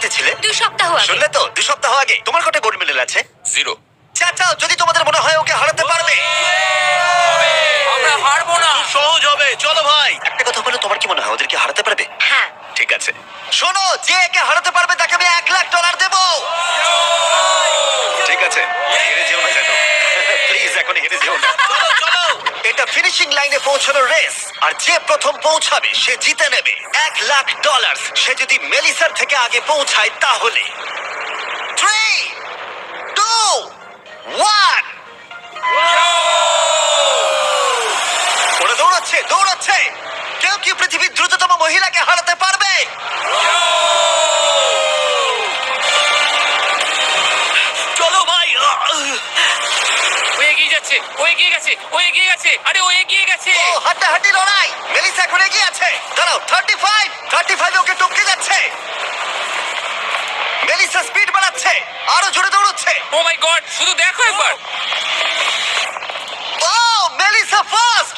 জিতেছিলে? 2 সপ্তাহ আগে। শুনলে তো, 2 সপ্তাহ আগে। তোমার কটা গোল্ড মেডেল আছে? 0। চাচাও যদি তোমাদের মনে হয় ওকে হারাতে পারবে। আমরা হারবো না। খুব সহজ হবে, চলো ভাই। একটা কথা বলো, তোমার কি মনে হয় ওদেরকে হারাতে পারবে? হ্যাঁ। ঠিক আছে, শোনো, যে একে হারাতে পারবে তাকে আমি $1,00,000 দেবো। ঠিক আছে, হেরে যেও না যেন। প্লিজ এখন হেরে যেও না। চলো চলো, এটা ফিনিশিং লাইনে পৌঁছানোর রেস, আর যে প্রথম পৌঁছাবে সে জিতে নেবে $1,00,000। সে যদি মেলিসার থেকে আগে পৌঁছায় তাহলে 3, 2, 1। ওরা দৌড়াচ্ছে দৌড়াচ্ছে। কেউ কি পৃথিবীর দ্রুততম মহিলাকে হারাতে পারবে? চলো ভাই। ও এগিয়ে যাচ্ছে, ও এগিয়ে গেছে, ও এগিয়ে গেছে, আরে ও এগিয়ে গেছে। ও হাড্ডাহাড্ডি লড়াই। মেলিসা এখন এগিয়ে আছে। দাঁড়াও, 35 ওকে টপকে যাচ্ছে। মেলিসা স্পিড বাড়াচ্ছে, আরো জোরে দৌড়চ্ছে। ও মাই গড, শুধু দেখো একবার। Oh Melissa first.